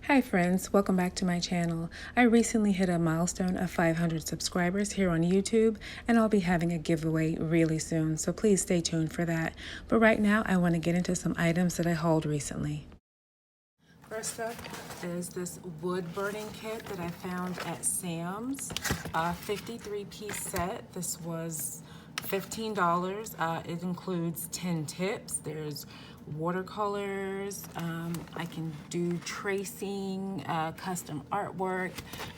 Hi friends, welcome back to my channel. I recently hit a milestone of 500 subscribers here on YouTube, and I'll be having a giveaway really soon, so please stay tuned for that. But right now I want to get into some items that I hauled recently. First up is this wood burning kit that I found at Sam's, a 53-piece set. This was $15. It includes 10 tips. There's watercolors, I can do tracing, custom artwork,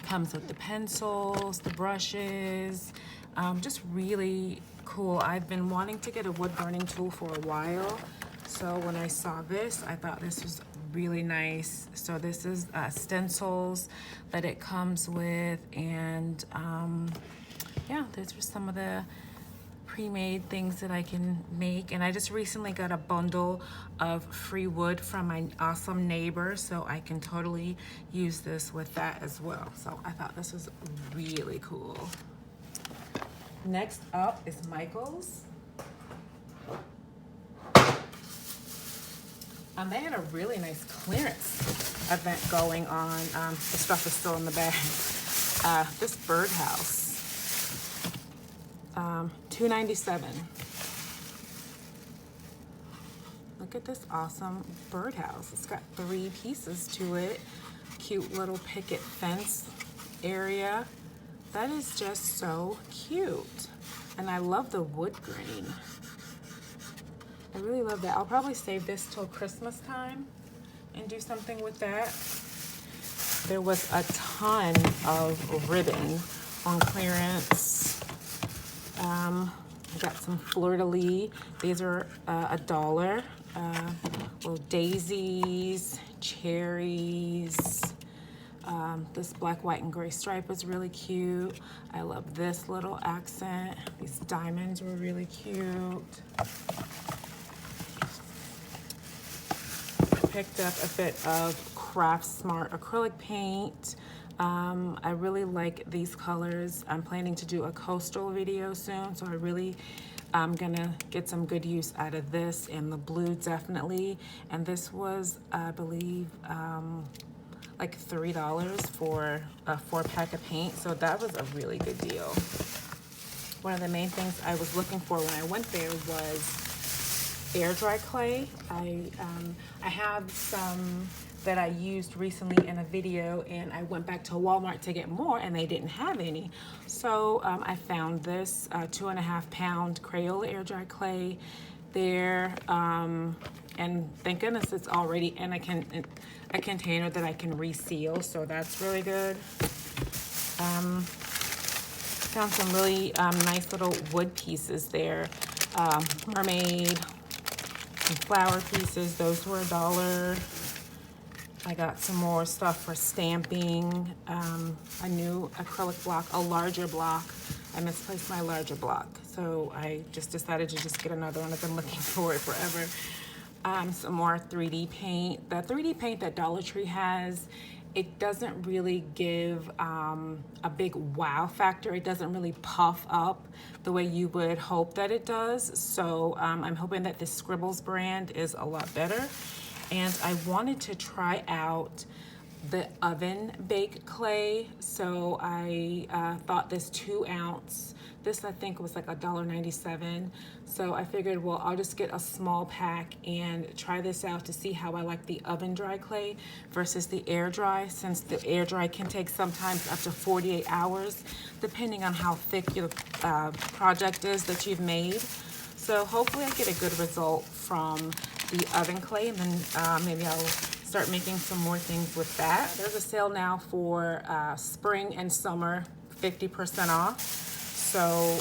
comes with the pencils, the brushes, just really cool. I've been wanting to get a wood burning tool for a while, so when I saw this, I thought this was really nice. So this is stencils that it comes with, and yeah, those are some of the pre-made things that I can make. And I just recently got a bundle of free wood from my awesome neighbor, so I can totally use this with that as well. So I thought this was really cool. Next up is Michael's. They had a really nice clearance event going on. The stuff is still in the bag. This Birdhouse. $2.97. Look at this awesome birdhouse. It's got 3 pieces to it. Cute little picket fence area. That is just so cute. And I love the wood grain. I really love that. I'll probably save this till Christmas time and do something with that. There was a ton of ribbon on clearance. I got some fleur-de-lis. These are $1. Little daisies, cherries. This black, white, and gray stripe was really cute. I love this little accent. These diamonds were really cute. Picked up a bit of Craft Smart acrylic paint. I really like these colors. I'm planning to do a coastal video soon, so I'm gonna get some good use out of this, and the blue definitely. And this was, I believe, like $3 for a 4-pack of paint, so that was a really good deal. One of the main things I was looking for when I went there was air dry clay. I have some that I used recently in a video, and I went back to Walmart to get more, and they didn't have any. So I found this 2.5-pound Crayola Air Dry Clay there, and thank goodness it's already in a container that I can reseal, so that's really good. Found some really nice little wood pieces there. Mermaid and flower pieces, those were $1. I got some more stuff for stamping, a new acrylic block, a larger block. I misplaced my larger block, so I just decided to just get another one. I've been looking for it forever. Some more 3D paint. The 3D paint that DollarTree has, it doesn't really give a big wow factor. It doesn't really puff up the way you would hope that it does. So I'm hoping that this Scribbles brand is a lot better. And I wanted to try out the oven baked clay. So I thought this 2-ounce, this I think was like $1.97. So I figured, well, I'll just get a small pack and try this out to see how I like the oven dry clay versus the air dry, since the air dry can take sometimes up to 48 hours, depending on how thick your project is that you've made. So hopefully I get a good result from the oven clay, and then maybe I'll start making some more things with that. There's a sale now for spring and summer, 50% off. So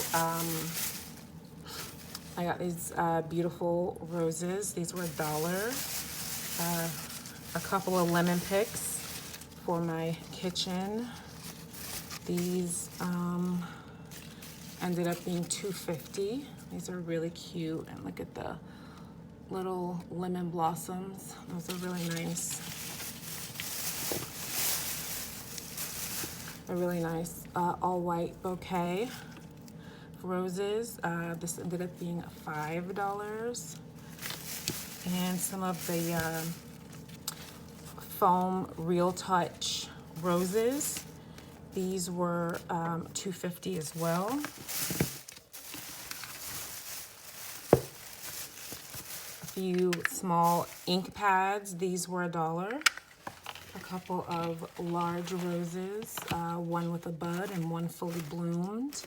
I got these beautiful roses. These were $1. A couple of lemon picks for my kitchen. These ended up being $2.50. These are really cute, and look at the little lemon blossoms. Those are really nice. A really nice all white bouquet of roses. This ended up being $5. And some of the foam Real Touch roses. These were $2.50 as well. A few small ink pads. These were $1. A couple of large roses, one with a bud and one fully bloomed.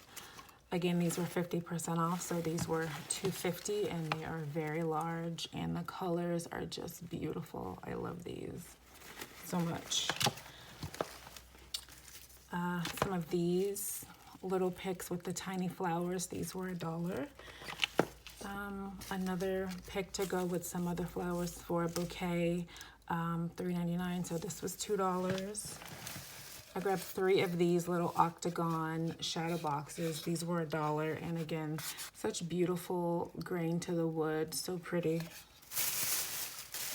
Again, these were 50% off, so these were $2.50, and they are very large, and the colors are just beautiful. I love these so much. Some of these little picks with the tiny flowers, these were $1. Another pick to go with some other flowers for a bouquet, $3.99, so this was $2. I grabbed 3 of these little Octagon shadow boxes. These were $1, and again, such beautiful grain to the wood, so pretty.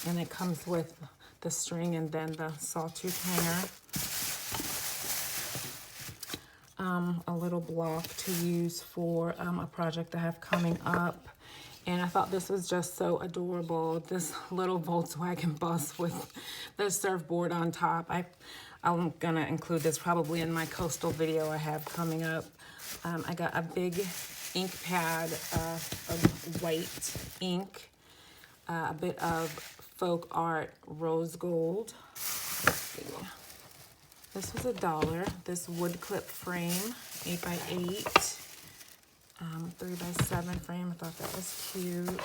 And it comes with the string and then the sawtooth hanger. A little block to use for a project I have coming up. And I thought this was just so adorable. This little Volkswagen bus with the surfboard on top. I'm gonna include this probably in my coastal video I have coming up. I got a big ink pad of white ink, a bit of folk art rose gold. This was $1. This wood clip frame, 8x8. 3x7 frame. I thought that was cute.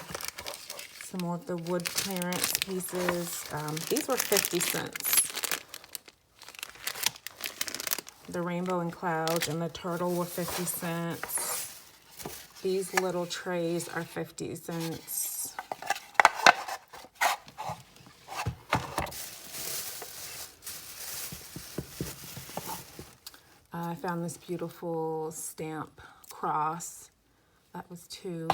Some more of the wood clearance pieces. These were 50 cents. The rainbow and clouds and the turtle were 50 cents. These little trays are 50 cents. I found this beautiful stamp cross. That was $2.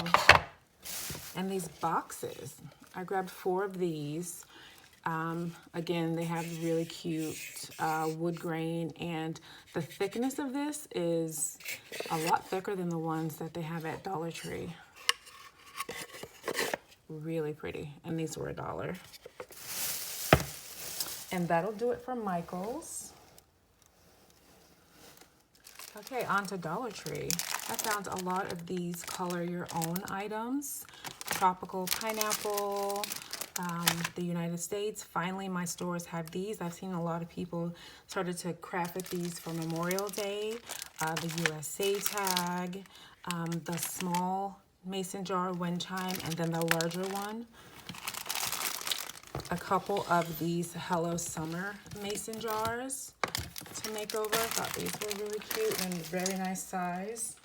And these boxes, I grabbed 4 of these. Again, they have really cute wood grain, and the thickness of this is a lot thicker than the ones that they have at DollarTree. Really pretty, and these were $1. And that'll do it for Michael's. Okay, on to DollarTree. I found a lot of these color your own items. Tropical pineapple, the United States. Finally, my stores have these. I've seen a lot of people started to craft with these for Memorial Day. The USA tag, the small mason jar wind chime, and then the larger one. A couple of these Hello Summer mason jars to make over. I thought these were really cute and very nice size.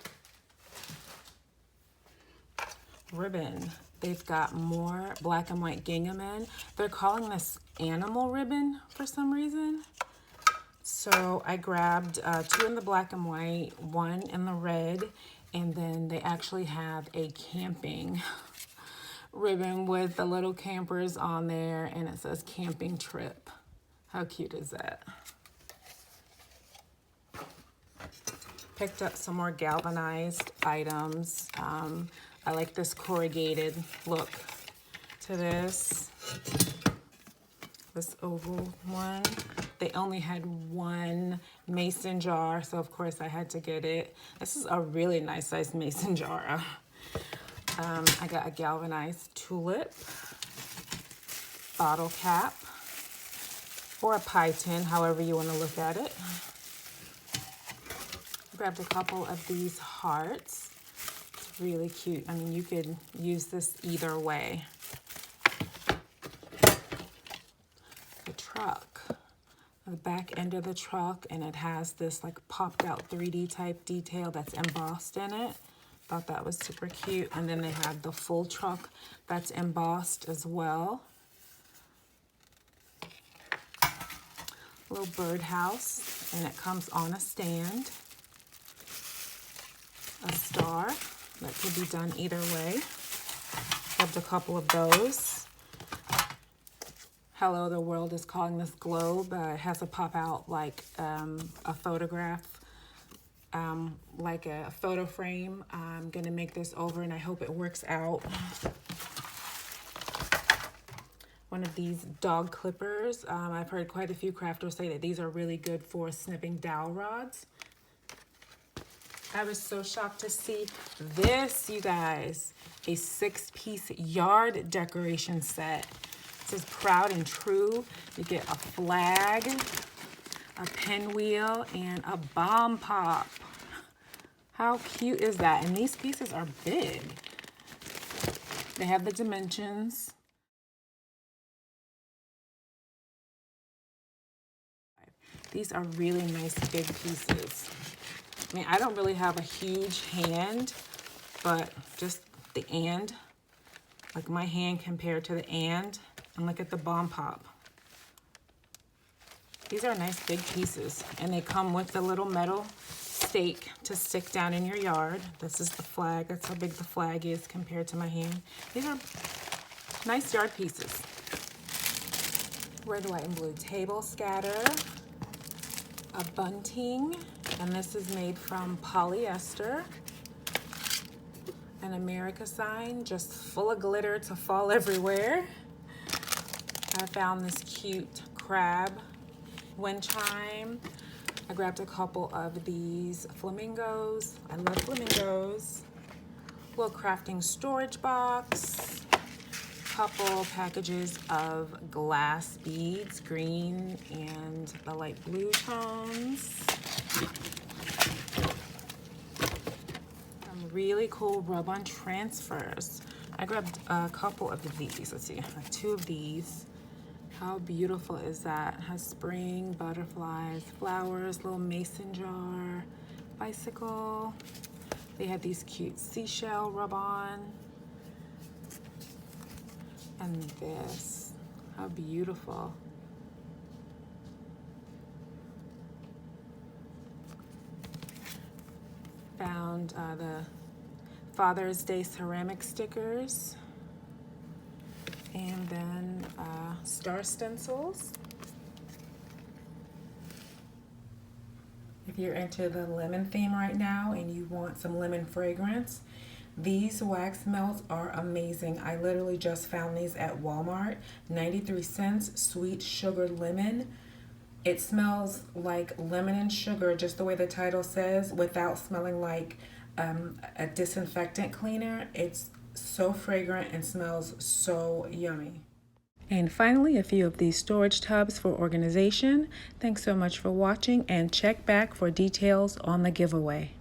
Ribbon. They've got more black and white gingham in. They're calling this animal ribbon for some reason. So I grabbed 2 in the black and white, 1 in the red, and then they actually have a camping ribbon with the little campers on there, and it says camping trip. How cute is that? Picked up some more galvanized items. I like this corrugated look to this oval one. They only had 1 mason jar, so of course I had to get it. This is a really nice sized mason jar. I got a galvanized tulip, bottle cap, or a pie tin, however you want to look at it. Grabbed a couple of these hearts. It's really cute. I mean, you could use this either way. The truck, the back end of the truck, and it has this like popped out 3D type detail that's embossed in it. Thought that was super cute. And then they have the full truck that's embossed as well. Little birdhouse, and it comes on a stand. A star that could be done either way. Grabbed a couple of those. Hello, the world is calling this globe. It has a pop out like a photograph, like a photo frame. I'm gonna make this over and I hope it works out. one of these dog clippers. I've heard quite a few crafters say that these are really good for snipping dowel rods. I was so shocked to see this, you guys. A 6-piece yard decoration set. It says proud and true. You get a flag, a pinwheel, and a bomb pop. How cute is that? And these pieces are big. They have the dimensions. These are really nice big pieces. I mean, I don't really have a huge hand, but just the and, like my hand compared to the and look at the bomb pop. These are nice big pieces, and they come with the little metal stake to stick down in your yard. This is the flag. That's how big the flag is compared to my hand. These are nice yard pieces. Red, white, and blue table scatter. A bunting, and this is made from polyester. An America sign, just full of glitter to fall everywhere. I found this cute crab wind chime. I grabbed a couple of these flamingos. I love flamingos. Little crafting storage box. Couple packages of glass beads, green and the light blue tones. Some really cool rub-on transfers. I grabbed a couple of these. Let's see, 2 of these. How beautiful is that? It has spring, butterflies, flowers, little mason jar, bicycle. They have these cute seashell rub-on. And this, how beautiful. Found the Father's Day ceramic stickers. And then star stencils. If you're into the lemon theme right now and you want some lemon fragrance, these wax melts are amazing. I literally just found these at Walmart. 93 cents, sweet sugar lemon. It smells like lemon and sugar, just the way the title says, without smelling like a disinfectant cleaner. It's so fragrant and smells so yummy. And finally, a few of these storage tubs for organization. Thanks so much for watching, and check back for details on the giveaway.